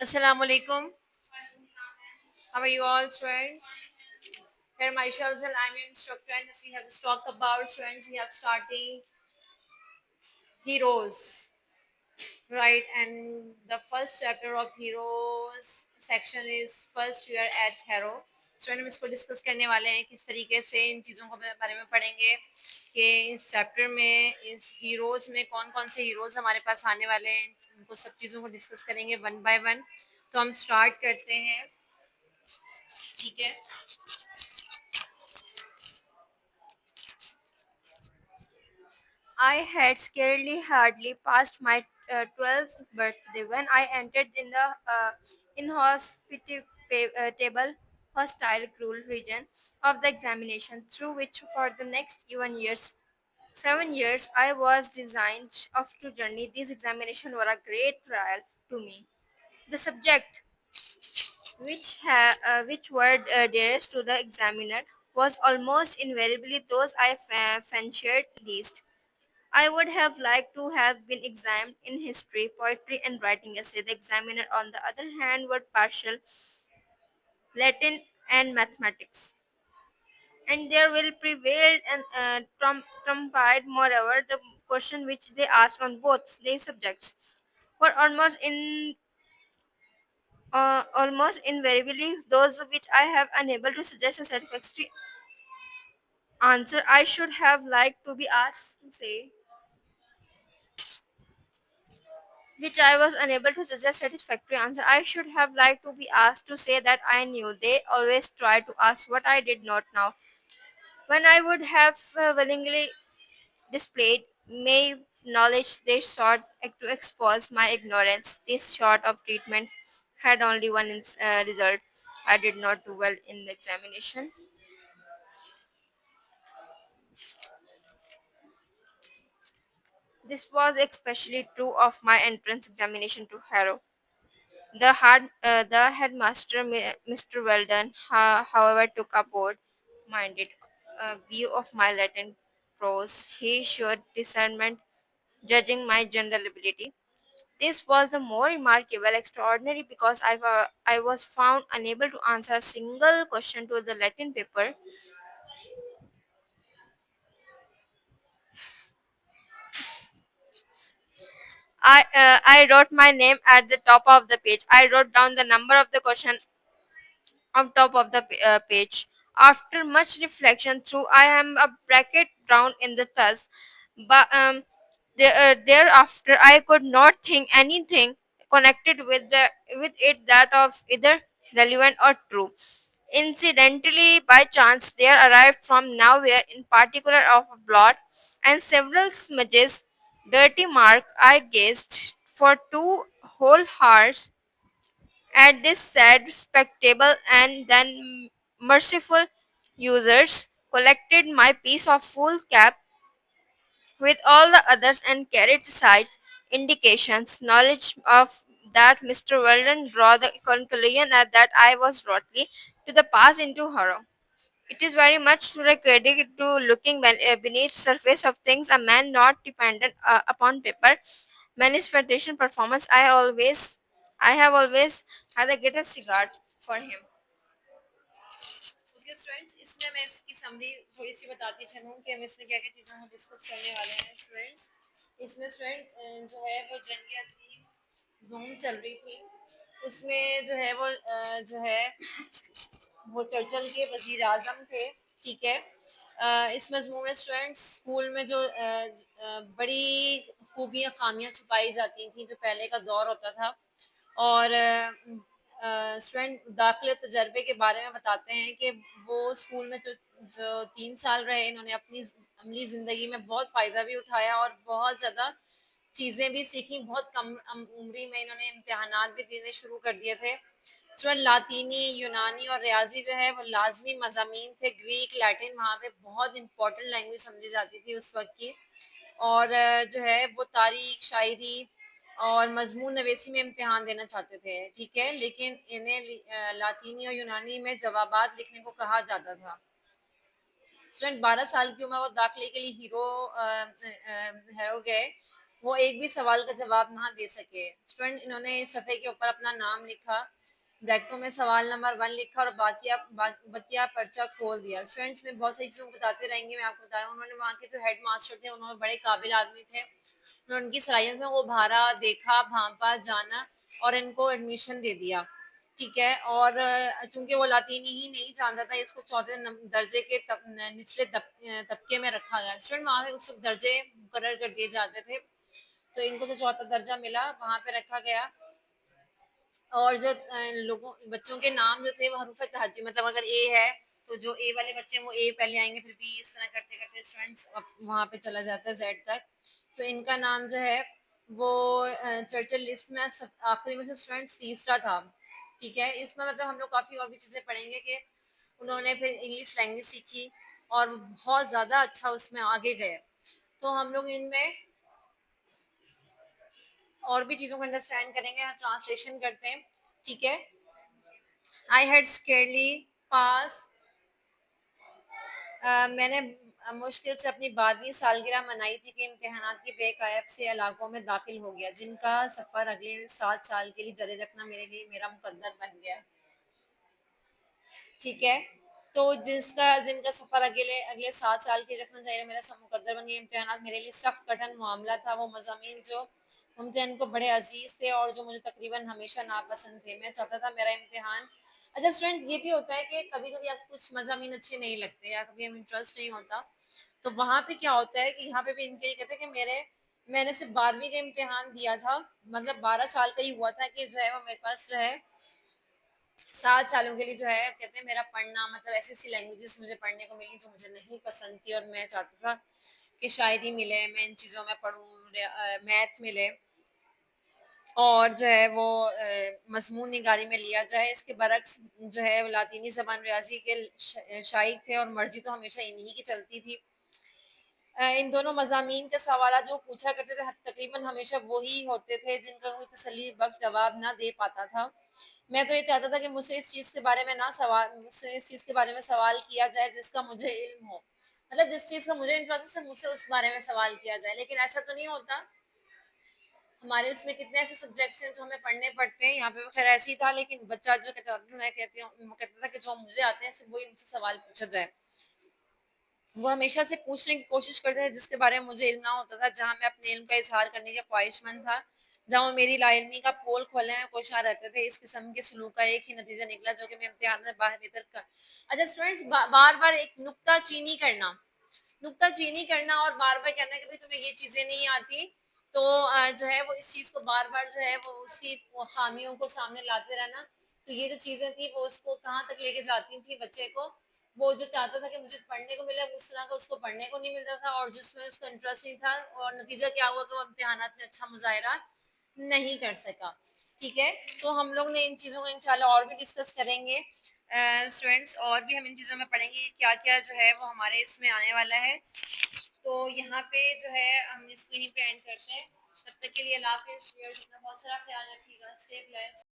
Assalamu alaikum. How are you all, students? Here, Maisha Afzal, I'm your instructor, and as we have to talk about students, we have starting heroes, right? And the first chapter of heroes section is first year at Hero. Student हम इसको discuss करने वाले हैं किस तरीके से इन चीज़ों के बारे में पढ़ेंगे कि इस चैप्टर में इस हीरोज़ में कौन कौन से हीरोज़ हमारे पास आने वाले हैं उनको सब चीज़ों को डिस्कस करेंगे वन बाय वन। तो हम स्टार्ट करते हैं, ठीक है। I had scarcely hardly passed my 12th birthday when I entered in the inhospitable, hostile, cruel region of the examination, through which for the next 7 years, I was designed off to journey. These examinations were a great trial to me. The subject, which were dearest to the examiner, was almost invariably those I fancied least. I would have liked to have been examined in history, poetry, and writing essay. The examiner, on the other hand, were partial Latin and mathematics. And there will prevail and trumped, moreover, the question which they asked on both these subjects were almost invariably those of which I have unable to suggest a satisfactory answer. I should have liked to be asked to say which I was unable to suggest satisfactory answer. I should have liked to be asked to say that I knew. They always tried to ask what I did not know. When I would have willingly displayed my knowledge, they sought to expose my ignorance. This sort of treatment had only one result. I did not do well in the examination. This was especially true of my entrance examination to Harrow. The headmaster, Mr. Weldon, however, took a broad-minded view of my Latin prose. He showed discernment, judging my general ability. This was the more remarkable, extraordinary, because I was found unable to answer a single question to the Latin paper. I wrote my name at the top of the page. I wrote down the number of the question on top of the page. After much reflection through, I am a bracket down in the thus, but thereafter I could not think anything connected with it that of either relevant or true. Incidentally, by chance, there arrived from nowhere, in particular of a blot and several smudges, dirty mark. I gazed for 2 whole hours at this sad spectacle, and then merciful users collected my piece of full cap with all the others and carried aside indications, knowledge of that Mr. Weldon draw the conclusion that I was rotely to the pass into horror. It is very much to the credit to looking beneath surface of things, a man not dependent upon paper manifestation performance. I have always had the greatest regard for him. Okay, students, इसमें मैं इसकी summary थोड़ी सी बताती चलूँ कि हम इसमें क्या क्या चीज़ें हम डिस्कस करने वाले हैं स्टूडेंट्स। इसमें स्टूडेंट जो है वो जंग अजीम धूम चल रही थी, उसमें जो है वो वो चर्चिल के वजीर आजम थे, ठीक है। इस मजमू में स्टूडेंट्स स्कूल में जो बड़ी खूबियाँ खामियाँ छुपाई जाती थी जो पहले का दौर होता था, और स्टूडेंट दाखिले तजर्बे के बारे में बताते हैं कि वो स्कूल में जो जो 3 साल रहे, इन्होंने अपनी अमली ज़िंदगी में बहुत फ़ायदा भी उठाया और बहुत ज़्यादा चीज़ें भी सीखी। बहुत कम उम्री में इन्होंने इम्तिहानात भी देने शुरू कर दिए थे। स्टूडेंट लातीनी, यूनानी और रियाजी जो है वो लाजमी मज़ामीन थे। ग्रीक, लैटिन वहाँ पे बहुत इंपॉर्टेंट लैंग्वेज समझी जाती थी उस वक्त की। और जो है वो तारीख, शायरी और मजमून नवेसी में इम्तिहान देना चाहते थे, ठीक है। लेकिन इन्हें लातीनी और यूनानी में जवाबात लिखने को कहा जाता था। स्टूडेंट 12 साल की उम्र वो दाखिले के लिए हीरो हो गए। وہ ایک بھی سوال کا جواب نہ دے سکے. اسٹوڈنٹ انہوں نے اس صفحے کے اوپر اپنا نام لکھا, بریکٹوں میں سوال نمبر 1 لکھا اور بقیہ پرچہ کھول دیا. اسٹوڈینٹس میں بہت ساری چیزوں کو بتاتے رہیں گے, میں آپ کو بتا رہا ہوں. انہوں نے وہاں کے جو ہیڈ ماسٹر تھے انہوں نے بڑے قابل آدمی تھے, انہوں نے ان کی صلاحیتوں کو بھارا, دیکھا, بھانپا, جانا اور ان کو ایڈمیشن دے دیا. ٹھیک ہے, اور چونکہ وہ لاطینی ہی نہیں جانتا تھا, اس کو چوتھے درجے کے نچلے طبقے میں رکھا گیا. اسٹوڈنٹ وہاں پہ اس وقت درجے مقرر کر دیے جاتے تھے, تو ان کو جو چوتھا درجہ ملا وہاں پہ رکھا گیا. اور جو بچوں کے نام جو تھے وہ حروف تہجی, مطلب اگر اے ہے تو جو اے والے بچے ہیں وہ اے پہلے آئیں گے, پھر بی, اس طرح کرتے کرتے اسٹوڈینٹس وہاں پہ چلا جاتا ہے زیڈ تک. تو ان کا نام جو ہے وہ چرچل لسٹ میں آخری میں سے اسٹوڈینٹس تیسرا تھا. ٹھیک ہے, اس میں مطلب ہم لوگ کافی اور بھی چیزیں پڑھیں گے کہ انہوں نے پھر انگلش لینگویج سیکھی اور بہت زیادہ اچھا اس میں آگے گئے. تو ہم لوگ ان میں اور بھی چیزوں کو انڈرسٹینڈ کریں گے, ٹرانسلیشن کرتے ہیں. ٹھیک ہے, I had scarcely passed. میں نے مشکل سے اپنی 12ویں سالگرہ منائی تھی کہ امتحانات کے بے کیف سے علاقوں میں داخل ہو گیا, جن کا سفر اگلے 7 سال کے لیے جاری رکھنا میرے لیے میرا مقدر بن گیا. ٹھیک ہے, تو جن کا سفر اگلے 7 سال کے لیے رکھنا چاہیے میرا سب مقدر بن گیا. امتحانات میرے لیے سخت کٹھن معاملہ تھا. وہ مضامین جو ممتحن کو بڑے عزیز تھے اور جو مجھے تقریباً ہمیشہ ناپسند تھے. میں چاہتا تھا میرا امتحان. اچھا اسٹوڈینٹ, یہ بھی ہوتا ہے کہ کبھی کبھی آپ کچھ مضامین اچھے نہیں لگتے یا کبھی ہمیں انٹرسٹ نہیں ہوتا, تو وہاں پہ کیا ہوتا ہے کہ یہاں پہ بھی ان کے لیے کہتے ہیں کہ میں نے صرف 12ویں کا امتحان دیا تھا, مطلب 12 سال کا ہی ہوا تھا کہ جو ہے وہ میرے پاس جو ہے 7 سالوں کے لیے جو ہے کہتے ہیں میرا پڑھنا, مطلب ایسی ایسی لینگویجز مجھے پڑھنے کو ملی جو مجھے نہیں پسند تھی, اور میں چاہتا تھا کہ شاعری ملے, میں ان چیزوں میں پڑھوں, میتھ ملے اور جو ہے وہ مضمون نگاری میں لیا جائے. اس کے برعکس جو ہے وہ لاطینی زبان ریاضی کے شائق تھے اور مرضی تو ہمیشہ انہی کی چلتی تھی. ان دونوں مضامین کے سوالات جو پوچھا کرتے تھے تقریباً ہمیشہ وہی ہوتے تھے جن کا کوئی تسلی بخش جواب نہ دے پاتا تھا. میں تو یہ چاہتا تھا کہ مجھ سے اس چیز کے بارے میں سوال کیا جائے جس کا مجھے علم ہو, مطلب جس چیز کا مجھے انٹرسٹ ہے مجھ سے اس بارے میں سوال کیا جائے. لیکن ایسا تو نہیں ہوتا, ہمارے اس میں کتنے ایسے سبجیکٹس ہیں جو ہمیں پڑھنے پڑتے ہیں. یہاں پہ خیر ایسے ہی تھا, لیکن بچہ جو کہتا تھا, میں کہتی ہوں, کہتا تھا کہ جو مجھے آتے ہیں صرف وہی مجھ سے سوال پوچھا جائے. وہ ہمیشہ سے پوچھنے کی کوشش کرتے تھے جس کے بارے میں مجھے علم نہ ہوتا تھا, جہاں میں اپنے علم کا اظہار کرنے کا خواہش مند تھا, جہاں وہ میری لا علمی کا پول کھولنے میں کوشاں رہتے تھے. اس قسم کے سلوک کا ایک ہی نتیجہ نکلا جو کہ میں امتحان میں باہر بہتر کا. اچھا اسٹوڈینٹس, بار بار ایک نکتہ چینی کرنا اور بار بار کہنا کہ بھائی تمہیں یہ چیزیں نہیں آتی, تو جو ہے وہ اس چیز کو بار بار جو ہے وہ اس کی خامیوں کو سامنے لاتے رہنا. تو یہ جو چیزیں تھیں وہ اس کو کہاں تک لے کے جاتی تھیں بچے کو, وہ جو چاہتا تھا کہ مجھے پڑھنے کو ملے اس طرح کا اس کو پڑھنے کو نہیں ملتا تھا, اور جس میں اس کا انٹرسٹ نہیں تھا, اور نتیجہ کیا ہوا کہ وہ امتحانات میں اچھا مظاہرہ نہیں کر سکا. ٹھیک ہے, تو ہم لوگ نے ان چیزوں کو انشاءاللہ اور بھی ڈسکس کریں گے اسٹوڈینٹس, اور بھی ہم ان چیزوں میں پڑھیں گے کیا کیا جو ہے وہ ہمارے اس میں آنے والا ہے. تو یہاں پہ جو ہے ہم اس کو یہیں پہ اینڈ کرتے ہیں. تب تک کے لیے اللہ حافظ. اپنا بہت سارا خیال رکھیے گا. Stay blessed.